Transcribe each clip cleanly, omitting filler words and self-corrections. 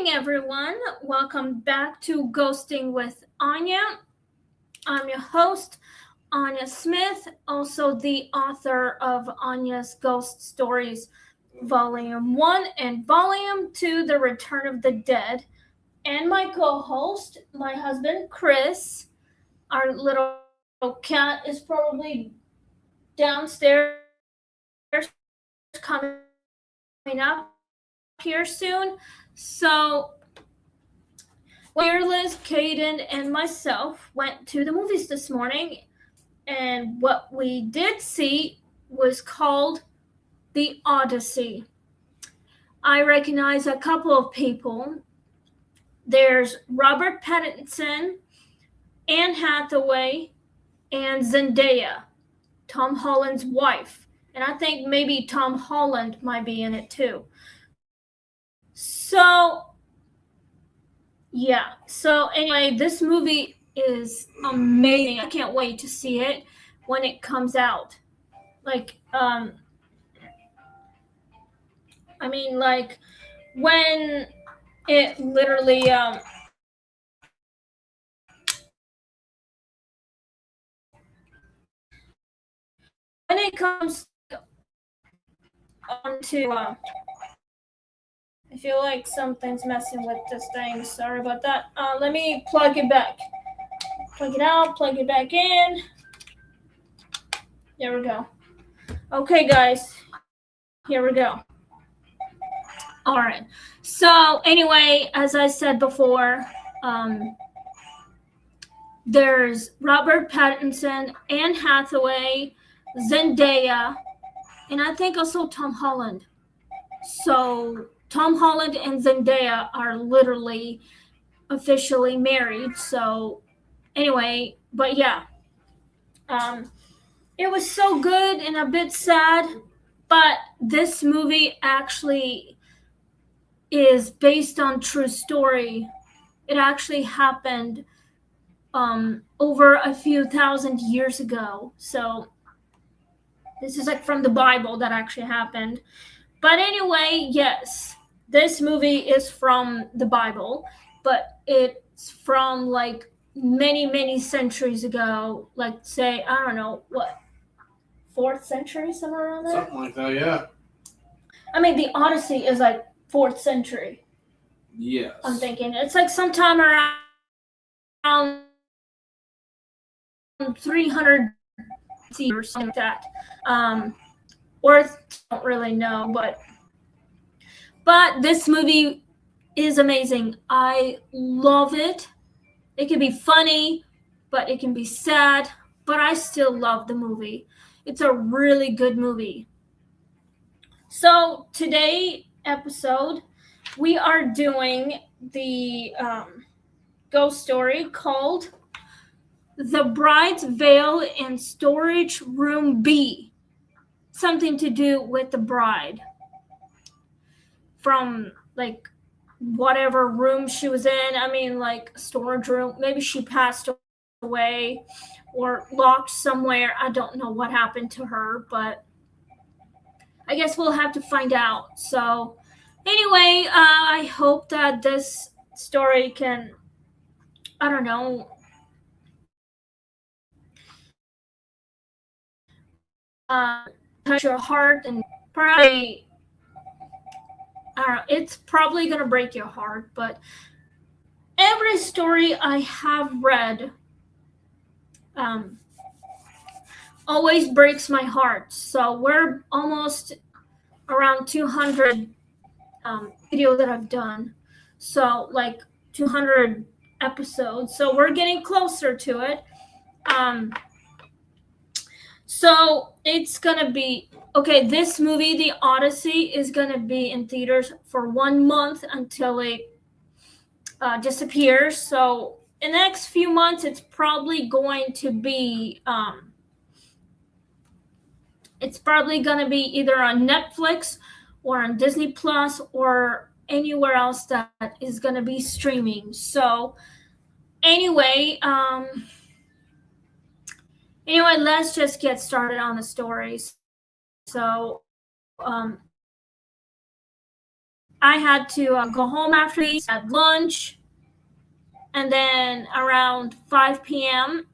morning, everyone. Welcome back to Ghosting with Anya. I'm your host, Anya Smith, also the author of Anya's Ghost Stories, Volume 1 and Volume 2, The Return of the Dead. And my co host, my husband, Chris. Our little cat is probably downstairs coming up here soon. So, Fearless, Caden, and myself went to the movies this morning, and what we did see was called The Odyssey. I recognize a couple of people. There's Robert Pattinson, Anne Hathaway, and Zendaya, Tom Holland's wife. And I think maybe Tom Holland might be in it too. So anyway, this movie is amazing. I can't wait to see it when it comes out. When it literally when it comes onto I feel like something's messing with this thing. Sorry about that. Let me plug it back. Plug it out, plug it back in. There we go. Okay, guys. Here we go. All right. So anyway, as I said before, there's Robert Pattinson, Anne Hathaway, Zendaya, and I think also Tom Holland. So Tom Holland and Zendaya are literally officially married. So anyway, but yeah, it was so good and a bit sad, but this movie actually is based on true story. It actually happened over a few thousand years ago. So this is like from the Bible that actually happened. But anyway, yes, this movie is from the Bible, but it's from like many centuries ago. Like say, I don't know, what, 4th century, somewhere around there? Something like that, yeah. I mean, the Odyssey is like 4th century. Yes. I'm thinking. It's like sometime around 300 or something like that. Or I don't really know, but this movie is amazing. I love it. It can be funny, but it can be sad, but I still love the movie. It's a really good movie. So today episode, we are doing the ghost story called The Bride's Veil in Storage Room B. Something to do with the bride. From like whatever room she was in. I mean, like storage room. Maybe she passed away or locked somewhere. I don't know what happened to her, but I guess we'll have to find out. So anyway, I hope that this story can, I don't know, touch your heart and probably, I don't know, it's probably going to break your heart, but every story I have read always breaks my heart. So we're almost around 200 videos that I've done. So like 200 episodes. So we're getting closer to it. So it's going to be, okay, this movie, The Odyssey, is going to be in theaters for 1 month until it disappears. So in the next few months, it's probably going to be either on Netflix or on Disney Plus or anywhere else that is going to be streaming. So anyway, let's just get started on the stories. So I had to go home after these, had lunch, and then around 5 p.m.,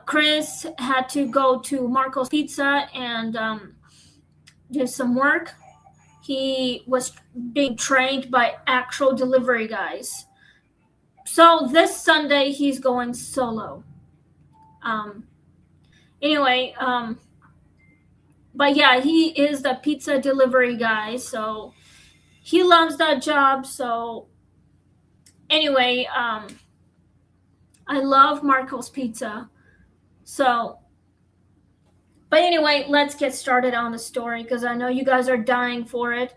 Chris had to go to Marco's Pizza and do some work. He was being trained by actual delivery guys. So this Sunday, he's going solo. Anyway, but yeah, he is the pizza delivery guy, so he loves that job. So anyway, I love Marco's Pizza. So, but anyway, let's get started on the story because I know you guys are dying for it.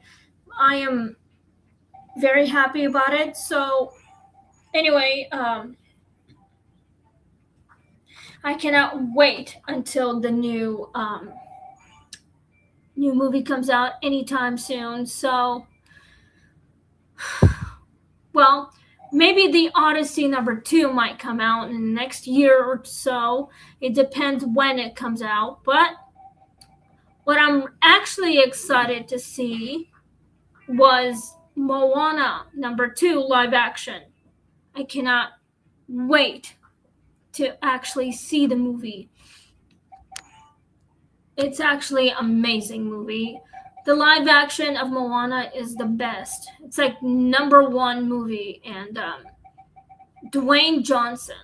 I am very happy about it. So anyway, I cannot wait until the new movie comes out anytime soon. So, well, maybe the Odyssey #2 might come out in the next year or so. It depends when it comes out. But what I'm actually excited to see was Moana #2 live action. I cannot wait to actually see the movie. It's actually an amazing movie. The live action of Moana is the best. It's like #1 movie, and Dwayne Johnson.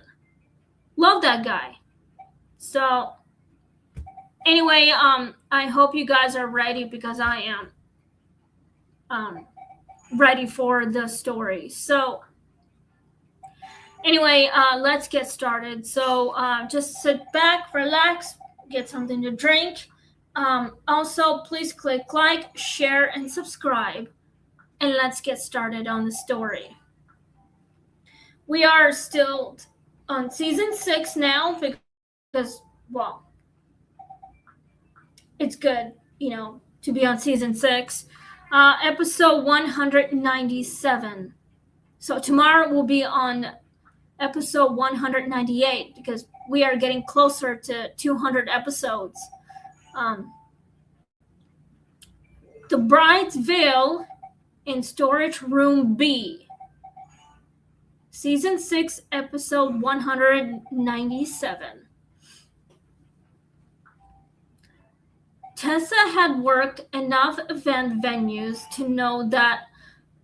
Love that guy. So anyway, I hope you guys are ready because I am ready for the story. So anyway, let's get started. So just sit back, relax, get something to drink. Also, please click like, share, and subscribe. And let's get started on the story. We are still on season 6 now because, well, it's good, to be on season 6. Episode 197. So tomorrow we'll be on episode 198 because we are getting closer to 200 episodes. The Bride's Veil in Storage Room B. Season 6, episode 197. Tessa had worked enough event venues to know that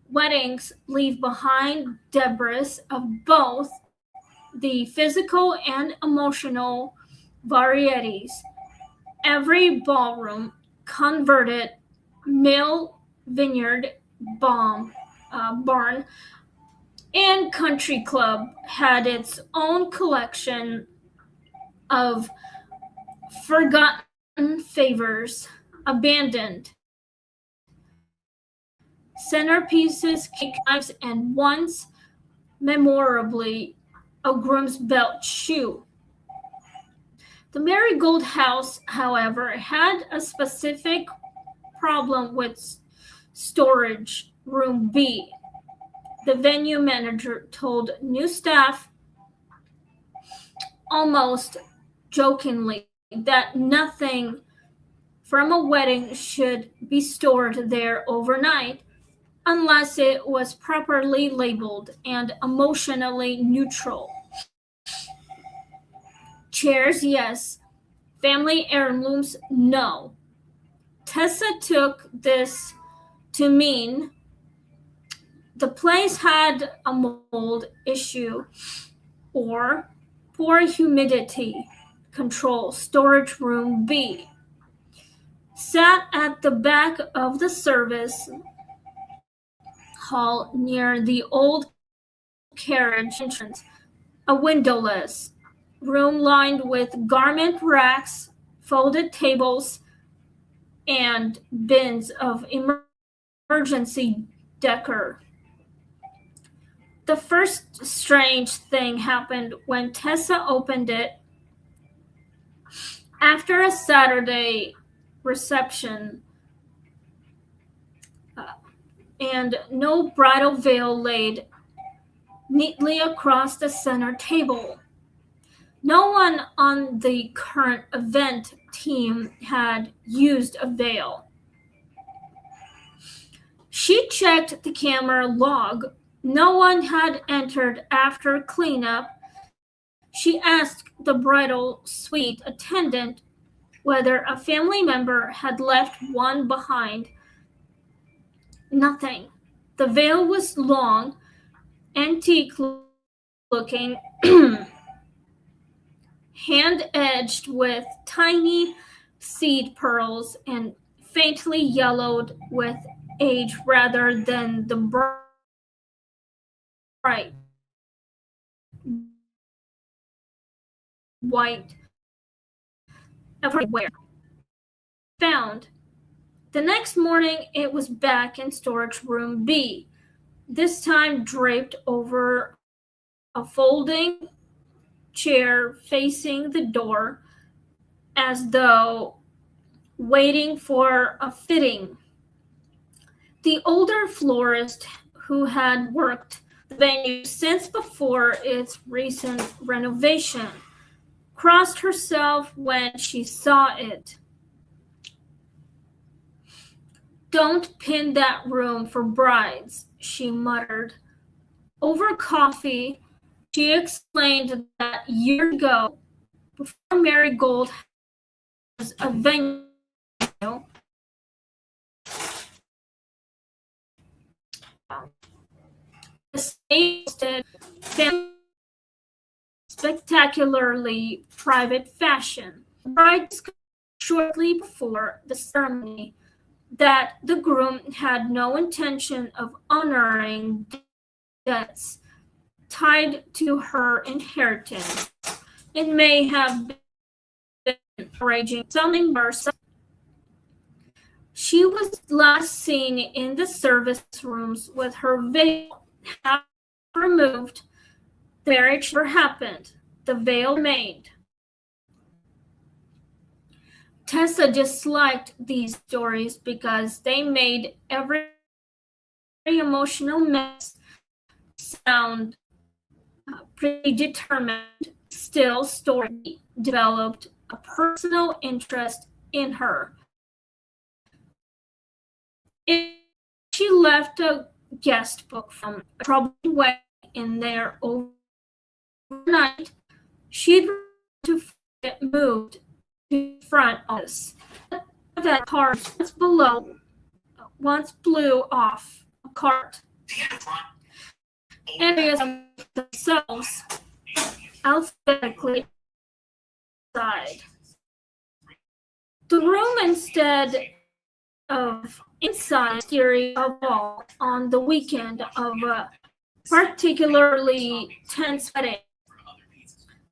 weddings leave behind debris of both the physical and emotional varieties. Every ballroom, converted mill, vineyard, barn, and country club had its own collection of forgotten favors, abandoned centerpieces, cake knives, and once memorably a groom's belt shoe. The Marigold House, however, had a specific problem with Storage Room B. The venue manager told new staff almost jokingly that nothing from a wedding should be stored there overnight unless it was properly labeled and emotionally neutral. Chairs, yes. Family heirlooms, no. Tessa took this to mean the place had a mold issue or poor humidity control. Storage Room B sat at the back of the service hall near the old carriage entrance, a windowless room lined with garment racks, folded tables, and bins of emergency decor. The first strange thing happened when Tessa opened it after a Saturday reception, and no bridal veil laid neatly across the center table. No one on the current event team had used a veil. She checked the camera log. No one had entered after cleanup. She asked the bridal suite attendant whether a family member had left one behind. Nothing. The veil was long, antique looking, hand edged with tiny seed pearls and faintly yellowed with age rather than the bright white everywhere. Found. The next morning, it was back in storage room B, this time draped over a folding chair facing the door, as though waiting for a fitting. The older florist, who had worked the venue since before its recent renovation, crossed herself when she saw it. "Don't pin that room for brides," she muttered. Over coffee, she explained that years ago, before Marigold was a venue, the stage hosted family spectacularly private fashion. The bride discovered shortly before the ceremony that the groom had no intention of honoring debts tied to her inheritance. It may have been raging something worse. She was last seen in the service rooms with her veil half removed. The marriage never happened. The veil remained. Tessa disliked these stories because they made every emotional mess sound predetermined. Still, Story developed a personal interest in her. She left a guest book from a troubled way in there overnight. She'd to get moved to the front office. That car once blew off a cart. Areas themselves alphabetically side. The room instead of inside theory of all on the weekend of a particularly tense wedding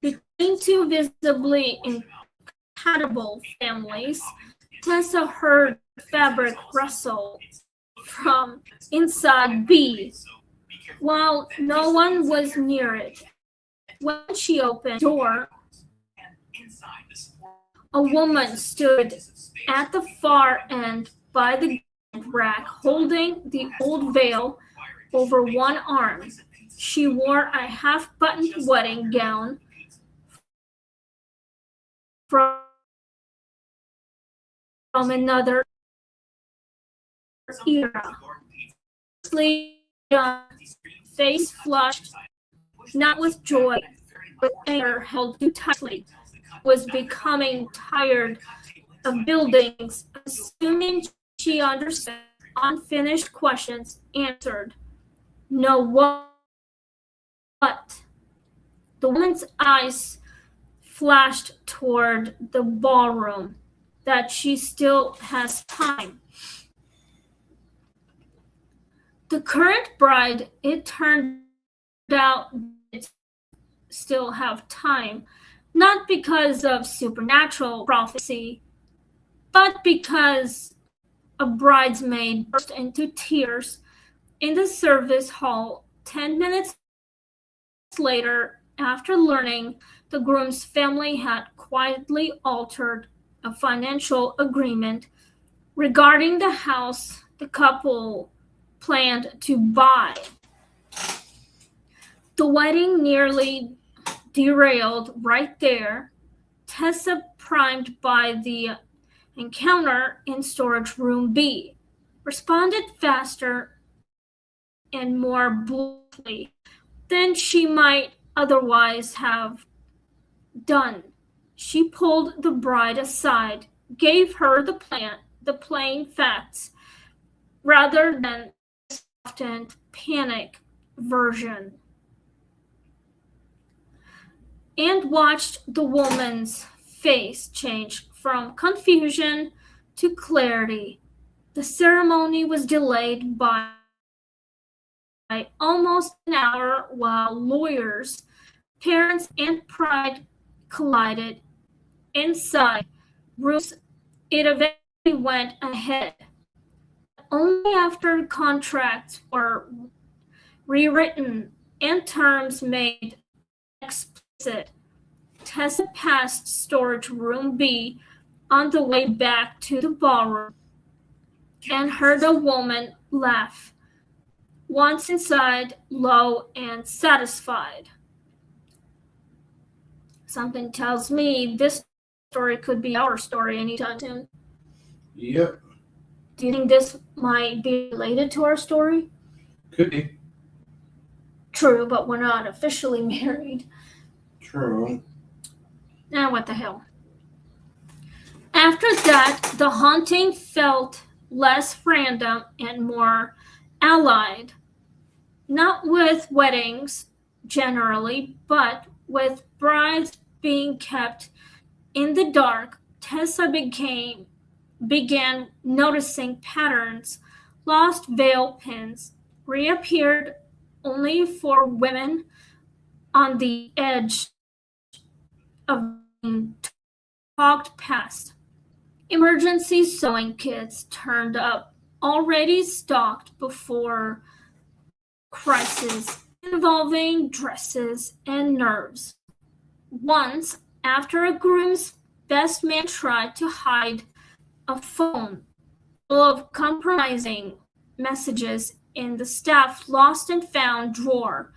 between two visibly incompatible families. Tessa heard fabric rustle from inside B, while no one was near it. When she opened the door, a woman stood at the far end by the rack, holding the old veil over one arm. She wore a half-buttoned wedding gown from another era. Face flushed, not with joy, but anger held too tightly, was becoming tired of buildings, assuming she understood unfinished questions answered. No, what? The woman's eyes flashed toward the ballroom, that she still has time. The current bride, it turned out, did still have time, not because of supernatural prophecy, but because a bridesmaid burst into tears in the service hall 10 minutes later after learning the groom's family had quietly altered a financial agreement regarding the house the couple planned to buy. The wedding nearly derailed right there. Tessa, primed by the encounter in storage room B, responded faster and more bluntly than she might otherwise have done. She pulled the bride aside, gave her the plain facts, rather than the softened panic version, and watched the woman's face change from confusion to clarity. The ceremony was delayed by almost an hour while lawyers, parents, and pride collided inside rooms. It eventually went ahead. Only after contracts were rewritten and terms made explicit, Tessa passed storage room B on the way back to the ballroom and heard a woman laugh. Once inside, low and satisfied. Something tells me this story could be our story anytime soon. Yep. Do you think this might be related to our story? Could be. True, but we're not officially married. True. Now, what the hell? After that, the haunting felt less random and more allied. Not with weddings, generally, but with brides being kept in the dark. Tessa began noticing patterns. Lost veil pins reappeared only for women on the edge of being talked past. Emergency sewing kits turned up, already stocked before crisis, involving dresses and nerves. Once, after a groom's best man tried to hide a phone full of compromising messages in the staff lost and found drawer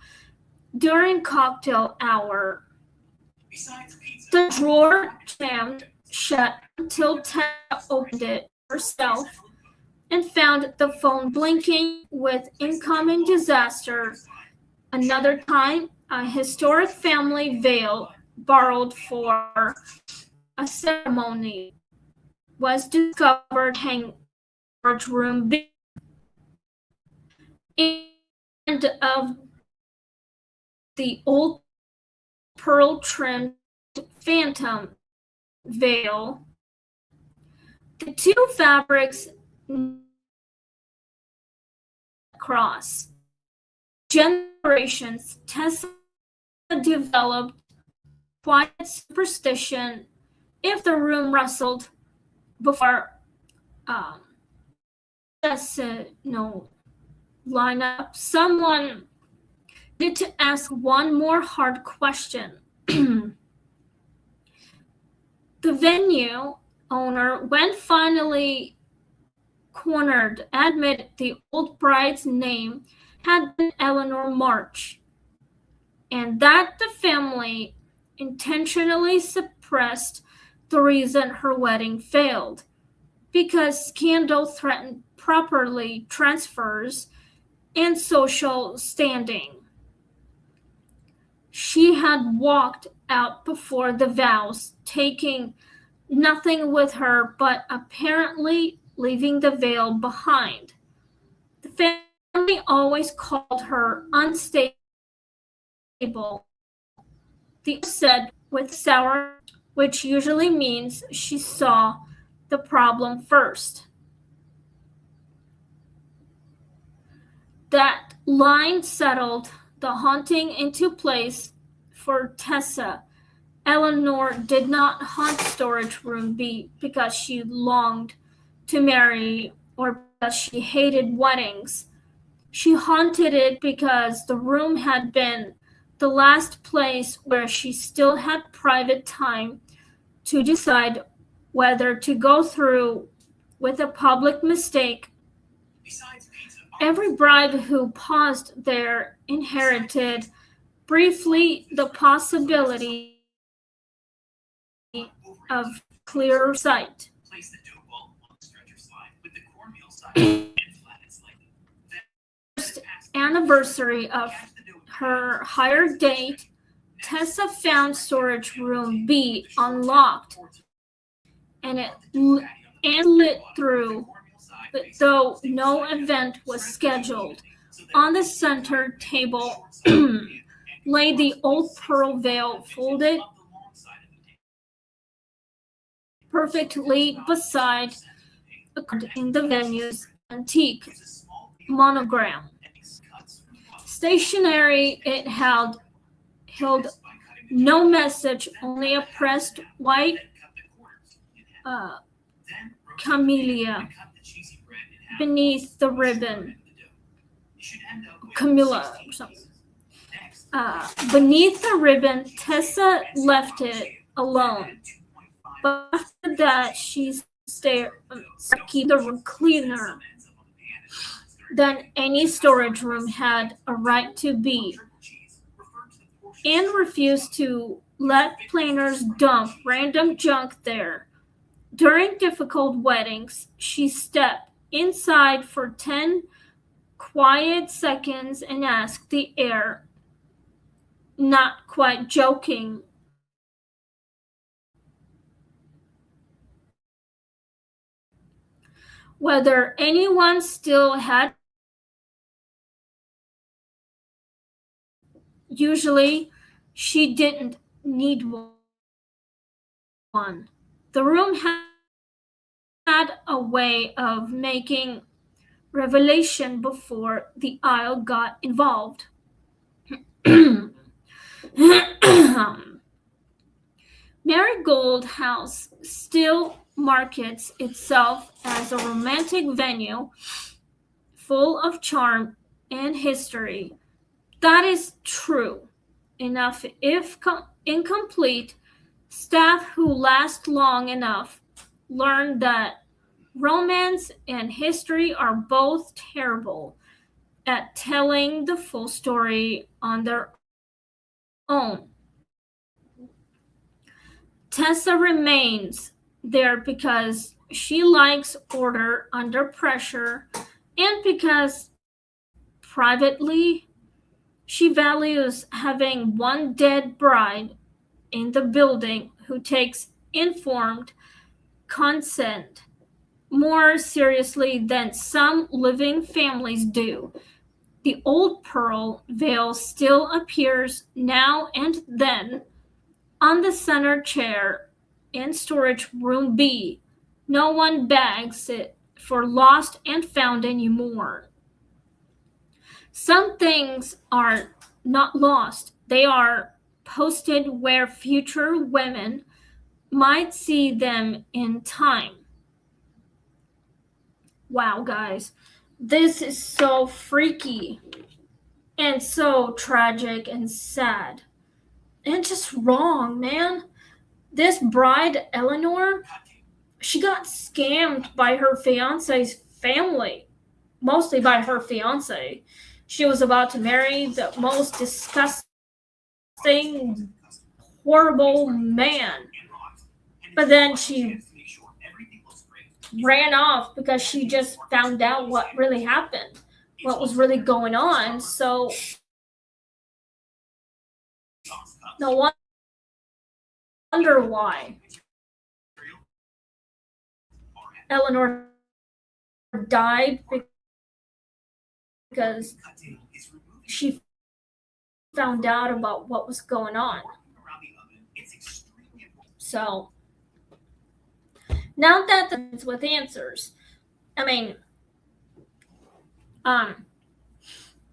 during cocktail hour. The drawer jammed shut until Tessa opened it herself and found the phone blinking with incoming disaster. Another time, a historic family veil borrowed for a ceremony was discovered hanging in room B. And of the old pearl-trimmed phantom veil, the two fabrics cross. Generations, Tessa developed quiet superstition. If the room rustled before line up, someone needed to ask one more hard question. The venue owner, when finally cornered, admitted the old bride's name had been Eleanor March, and that the family intentionally suppressed the reason her wedding failed, because scandal threatened property transfers and social standing. She had walked out before the vows, taking nothing with her but apparently leaving the veil behind. The family always called her unstable. The said with sour, which usually means she saw the problem first. That line settled the haunting into place for Tessa. Eleanor did not haunt storage room B because she longed to marry or because she hated weddings. She haunted it because the room had been the last place where she still had private time to decide whether to go through with a public mistake. Every bride who paused there inherited briefly the possibility of clearer sight. anniversary of her hire date, Tessa found storage room B unlocked and it lit through, but though no event was scheduled. On the center table lay the old pearl veil folded perfectly beside in the venue's antique monogram. Stationary, it held no message, only a pressed white camellia beneath the ribbon. Camilla or something. Beneath the ribbon, Tessa left it alone. But after that, she stared the cleaner than any storage room had a right to be, and refused to let planners dump random junk there. During difficult weddings, she stepped inside for 10 quiet seconds and asked the air, not quite joking, whether anyone still had. Usually, she didn't need one. The room had a way of making revelation before the aisle got involved. Marigold House still markets itself as a romantic venue full of charm and history. That is true enough if incomplete. Staff who last long enough learn that romance and history are both terrible at telling the full story on their own. Tessa remains there because she likes order under pressure and because privately she values having one dead bride in the building who takes informed consent more seriously than some living families do. The old pearl veil still appears now and then on the center chair in storage room B. No one bags it for lost and found anymore. Some things are not lost. They are posted where future women might see them in time. Wow, guys. This is so freaky and so tragic and sad. And just wrong, man. This bride, Eleanor, she got scammed by her fiance's family. Mostly by her fiance. She was about to marry the most disgusting, horrible man. But then she ran off because she just found out what really happened, what was really going on. So no wonder why Eleanor died, because she found out about what was going on. So now that that's with answers, I mean,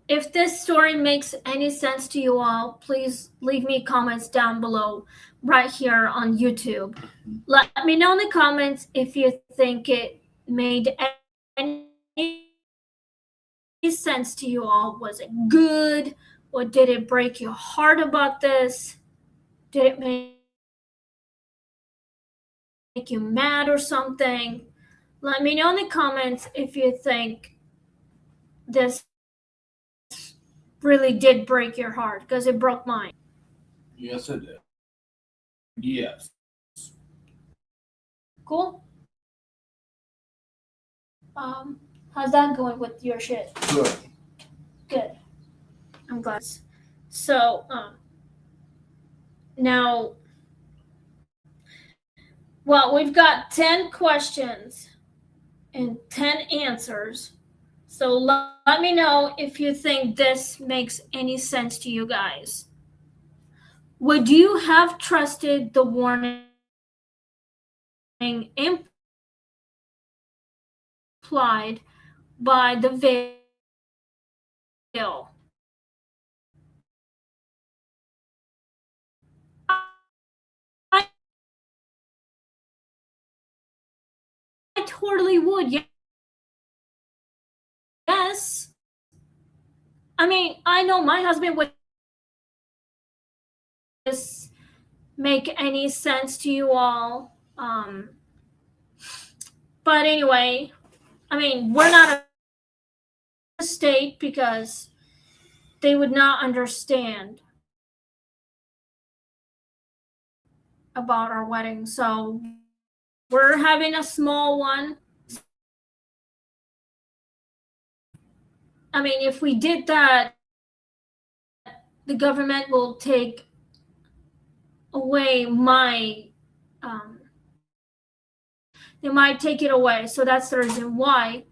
if this story makes any sense to you all, please leave me comments down below right here on YouTube. Let me know in the comments if you think it made any sense to you all. Was it good? Or did it break your heart about this? Did it make you mad or something? Let me know in the comments if you think this really did break your heart, because it broke mine. Yes, it did. Yes. Cool. How's that going with your shit? Good. Good. I'm glad. So, now, well, we've got 10 questions and 10 answers. So let me know if you think this makes any sense to you guys. Would you have trusted the warning implied by the veil? I totally would. Yes. I mean, I know my husband would this make any sense to you all. But anyway, I mean, we're not a state because they would not understand about our wedding. So we're having a small one. I mean, if we did that, the government will take away my, they might take it away. So that's the reason why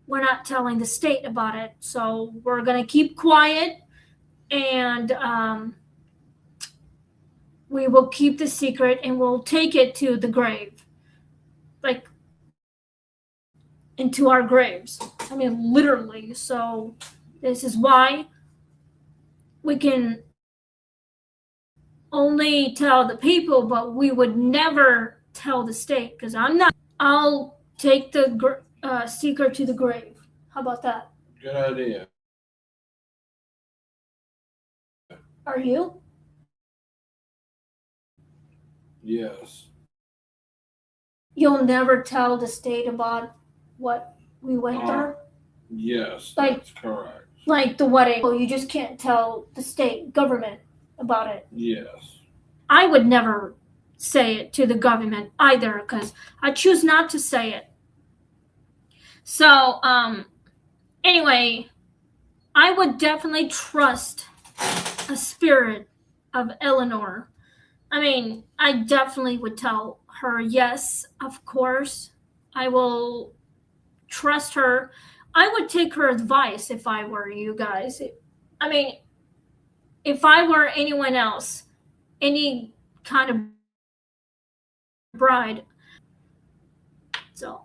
we're not telling the state about it. So we're going to keep quiet and we will keep the secret and we'll take it to the grave. Like, into our graves. I mean, literally. So this is why we can only tell the people, but we would never tell the state because I'll take the secret to the grave. How about that? Good idea. Are you? Yes. You'll never tell the state about what we went through? Yes, Like- that's correct. Like the wedding. Oh, you just can't tell the state government about it. Yes. I would never say it to the government either because I choose not to say it. So, anyway, I would definitely trust a spirit of Eleanor. I mean, I definitely would tell her, yes, of course, I will trust her. I would take her advice if I were you guys. I mean, if I were anyone else, any kind of bride. So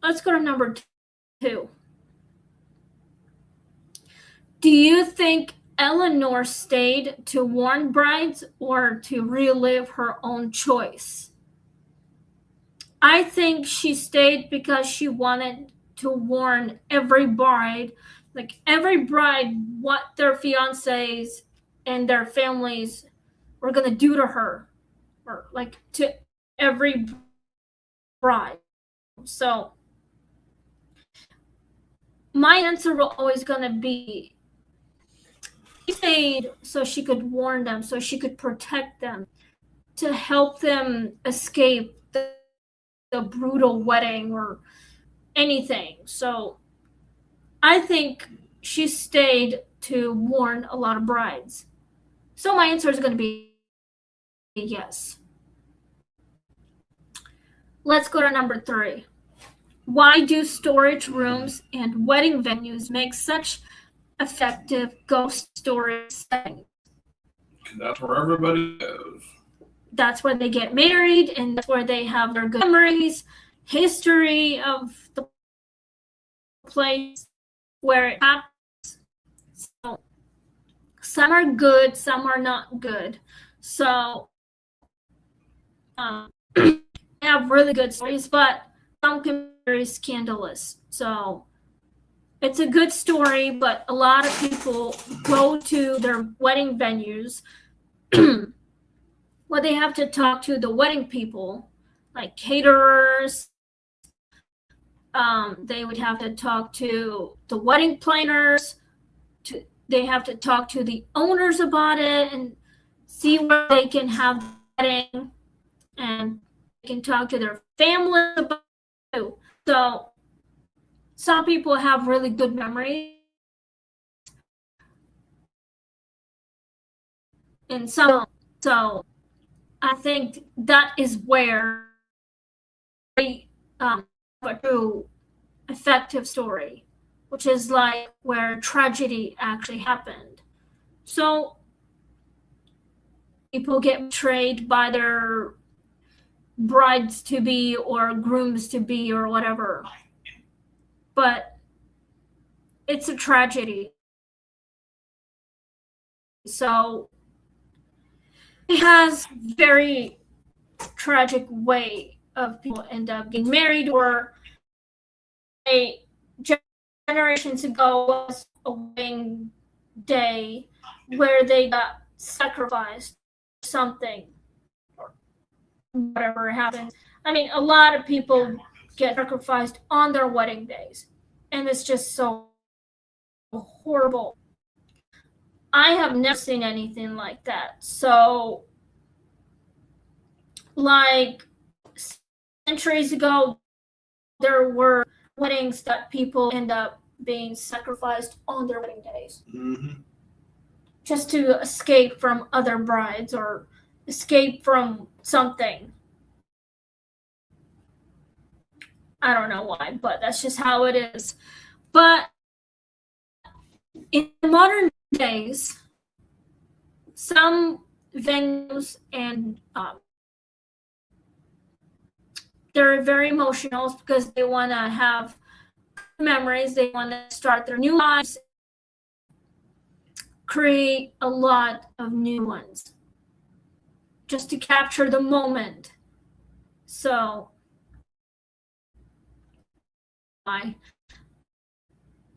let's go to number 2. Do you think Eleanor stayed to warn brides or to relive her own choice? I think she stayed because she wanted to warn every bride, like every bride, what their fiancés and their families were going to do to her, or like to every bride. So my answer will always going to be she stayed so she could warn them, so she could protect them, to help them escape the brutal wedding or anything. So I think she stayed to warn a lot of brides. So my answer is going to be yes. Let's go to number 3. Why do storage rooms and wedding venues make such effective ghost story settings? That's where everybody goes. That's where they get married, and that's where they have their good memories, history of the place where it happens. So some are good, some are not good. So they have really good stories, but some can be very scandalous. So it's a good story, but a lot of people go to their wedding venues. Well, they have to talk to the wedding people, like caterers. They would have to talk to the wedding planners. They have to talk to the owners about it and see where they can have the wedding, and they can talk to their family about it. So some people have really good memories, in some. So I think that is where a true effective story, which is like where tragedy actually happened. So people get betrayed by their brides to be or grooms to be or whatever. But it's a tragedy. So it has very tragic way of people end up getting married, or generations ago was a wedding day where they got sacrificed or something, or whatever happens. I mean, a lot of people get sacrificed on their wedding days, and it's just so horrible. I have never seen anything like that. So, like centuries ago, there were weddings that people end up being sacrificed on their wedding days, just to escape from other brides or escape from something. I don't know why, but that's just how it is. But in modern days, some venues and they're very emotional because they want to have memories. They want to start their new lives, create a lot of new ones just to capture the moment. So,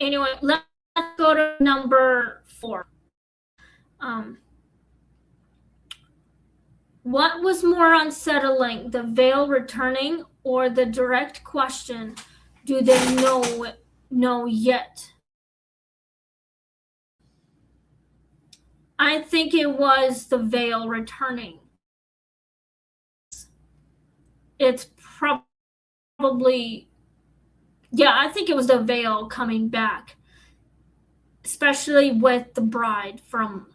anyway, let's go to number 4. What was more unsettling, the veil returning or the direct question, do they know yet? I think it was the veil returning. It's probably, yeah, I think it was the veil coming back, especially with the bride from,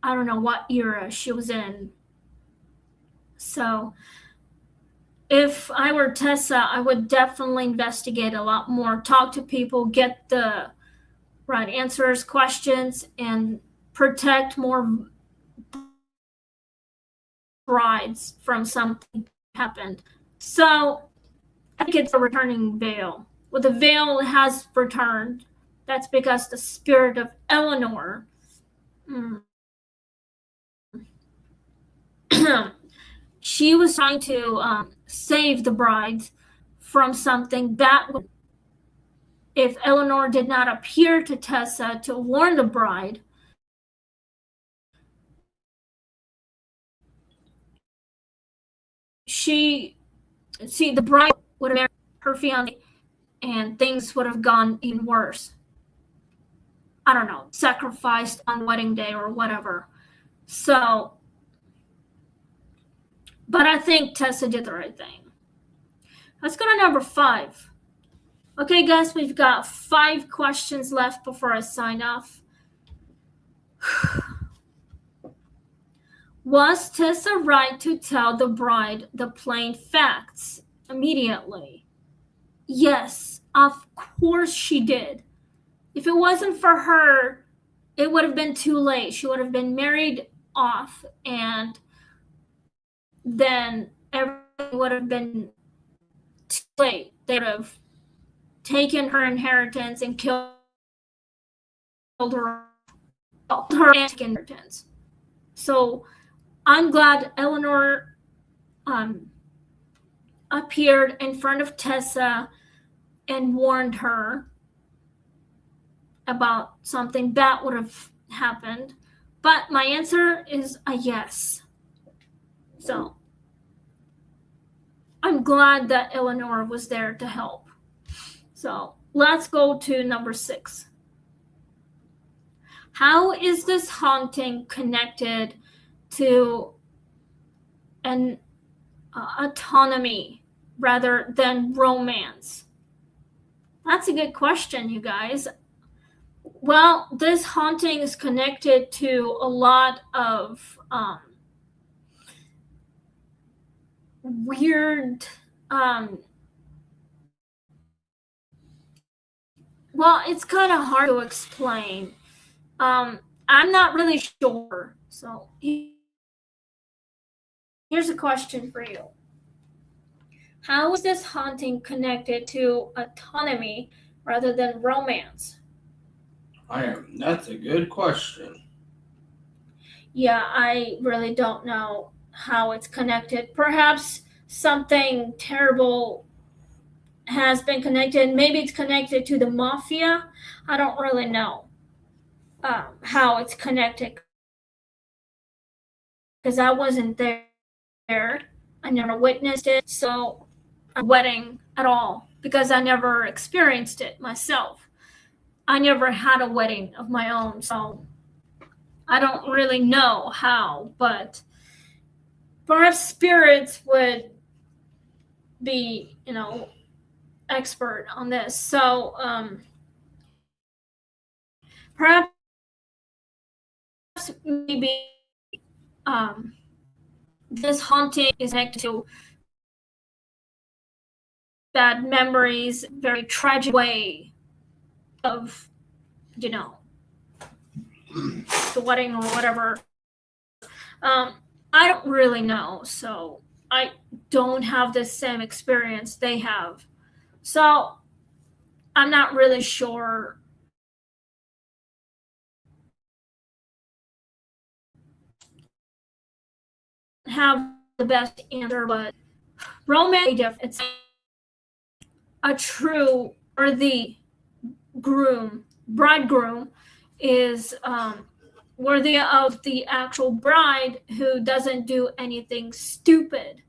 I don't know what era she was in. So if I were Tessa, I would definitely investigate a lot more, talk to people, get the right answers, questions, and protect more brides from something happened. So I think it's a returning veil. Well, the veil has returned. That's because the spirit of Eleanor she was trying to save the brides from something that would, if Eleanor did not appear to Tessa to warn the bride, the bride would have married her fiance and things would have gone even worse. I don't know, sacrificed on wedding day or whatever. So, but I think Tessa did the right thing. Let's go to number 5. Okay, guys, we've got 5 questions left before I sign off. Was Tessa right to tell the bride the plain facts immediately? Yes, of course she did. If it wasn't for her, it would have been too late. She would have been married off, and then everything would have been too late. They would have taken her inheritance and killed her inheritance. So I'm glad Eleanor appeared in front of Tessa and warned her about something that would have happened. But my answer is a yes. So I'm glad that Eleanor was there to help. So let's go to number 6. How is this haunting connected to an autonomy rather than romance? That's a good question, you guys. Well, this haunting is connected to a lot of weird. Well, it's kind of hard to explain. I'm not really sure. So here's a question for you. How is this haunting connected to autonomy rather than romance? That's a good question. Yeah, I really don't know how it's connected. Perhaps something terrible has been connected. Maybe it's connected to the mafia. I don't really know how it's connected because I wasn't there. I never witnessed it. So, a wedding at all because I never experienced it myself. I never had a wedding of my own. So, I don't really know how, but perhaps spirits would be, expert on this. So, perhaps maybe this haunting is connected to bad memories, very tragic way of, the wedding or whatever. I don't really know, so I don't have the same experience they have. So I'm not really sure. Have the best answer, but romance, it's a true or the bridegroom is worthy of the actual bride who doesn't do anything stupid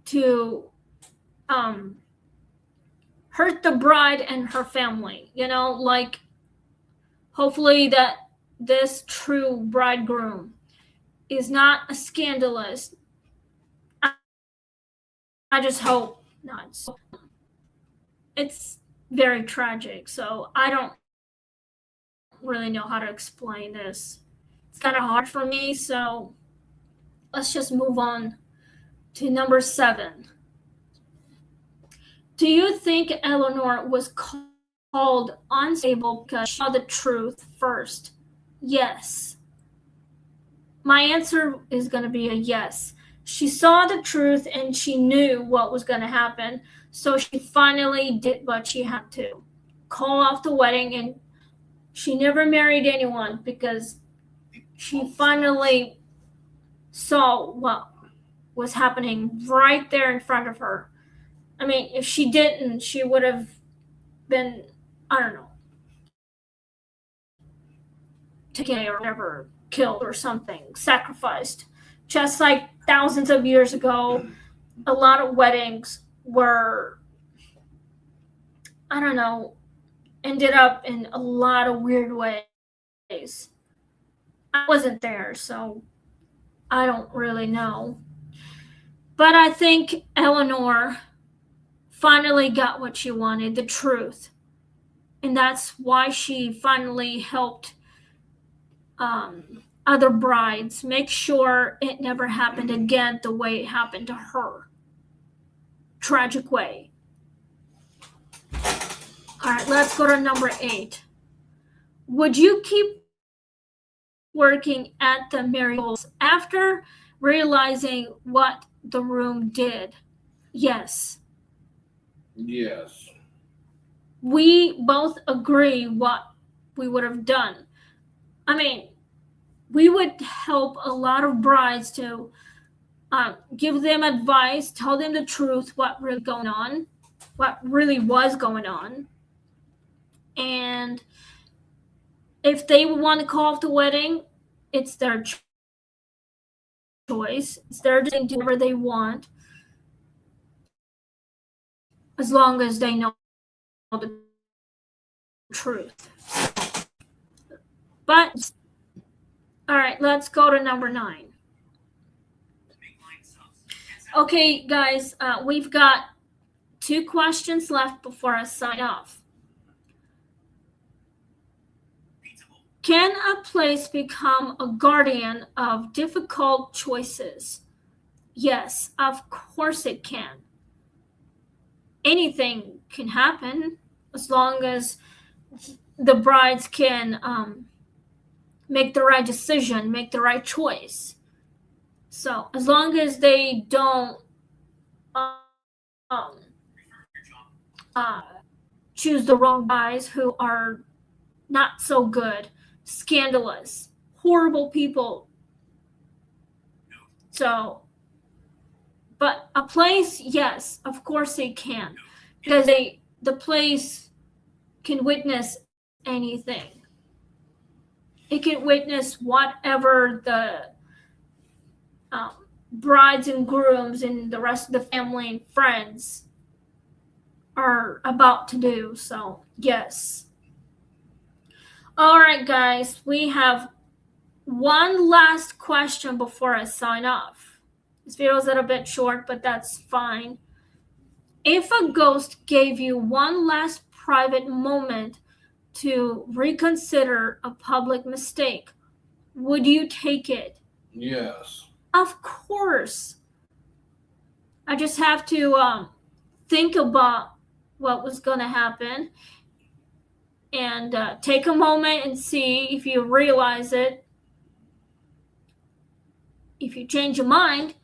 to hurt the bride and her family. Like hopefully that this true bridegroom is not a scandalous. I just hope not. So it's very tragic. So I don't really know how to explain this. It's kind of hard for me. So let's just move on to number 7. Do you think Eleanor was called unstable because she saw the truth first? Yes. My answer is going to be a yes. She saw the truth and she knew what was going to happen. So she finally did what she had to. Call off the wedding, and she never married anyone because she finally saw what was happening right there in front of her. I mean, if she didn't, she would have been, I don't know, taken or whatever, killed or something, sacrificed. Just like thousands of years ago, a lot of weddings were, I don't know, ended up in a lot of weird ways. I wasn't there, so I don't really know. But I think Eleanor finally got what she wanted, the truth. And that's why she finally helped other brides make sure it never happened again the way it happened to her. Tragic way. All right, let's go to number 8. Would you keep working at the Marigolds after realizing what the room did? Yes. Yes. We both agree what we would have done. I mean, we would help a lot of brides to give them advice, tell them the truth, what really was going on. And if they want to call off the wedding, it's their choice. It's their decision to do whatever they want, as long as they know the truth. But, all right, let's go to number 9. Okay, guys, we've got 2 questions left before I sign off. Can a place become a guardian of difficult choices? Yes, of course it can. Anything can happen as long as the brides can make the right decision, make the right choice. So as long as they don't um, uh, choose the wrong guys who are not so good, scandalous, horrible people. So, but a place, yes, of course they can, because the place can witness anything. It can witness whatever the brides and grooms and the rest of the family and friends are about to do. So, yes. All right, guys, we have one last question before I sign off. This video is a little bit short, but that's fine. If a ghost gave you one last private moment to reconsider a public mistake, would you take it? Yes. Of course. I just have to think about what was going to happen and take a moment and see if you realize it. If you change your mind,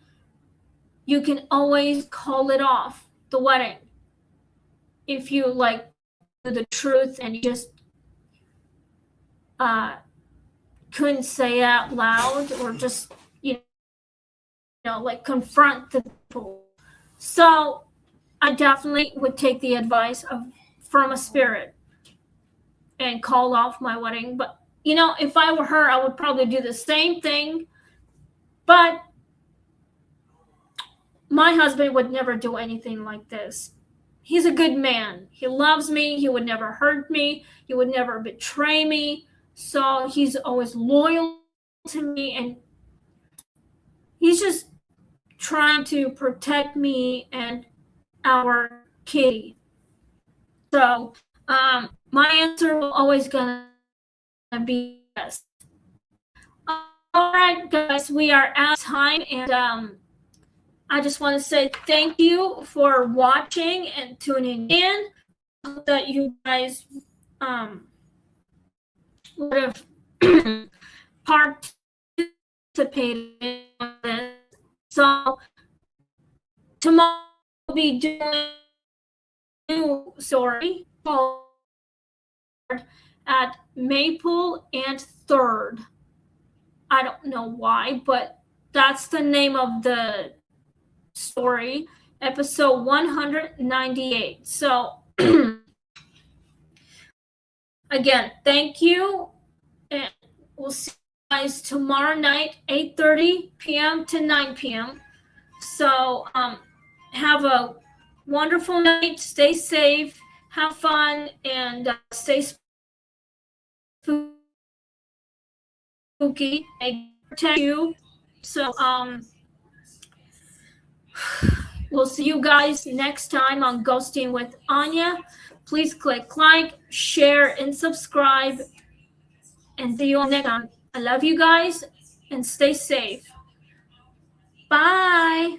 you can always call it off, the wedding. If you like the truth and you just couldn't say it out loud, or just like confront the people. So I definitely would take the advice from a spirit and call off my wedding. But if I were her, I would probably do the same thing. But my husband would never do anything like this. He's a good man. He loves me. He would never hurt me. He would never betray me. So he's always loyal to me, and he's just trying to protect me and our kitty. So my answer will always gonna be yes. All right, guys, we are out of time, and I just want to say thank you for watching and tuning in. I hope that you guys would have participated in this. So tomorrow we'll be doing a new story called at Maple and Third. I don't know why, but that's the name of the story, episode 198. So again, thank you, and we'll see you guys tomorrow night, 8:30 p.m. to 9 p.m. So have a wonderful night, stay safe, have fun, and stay spooky. I protect you. So we'll see you guys next time on Ghosting with Anya. Please click like, share, and subscribe. And see you next time. I love you guys, and stay safe. Bye.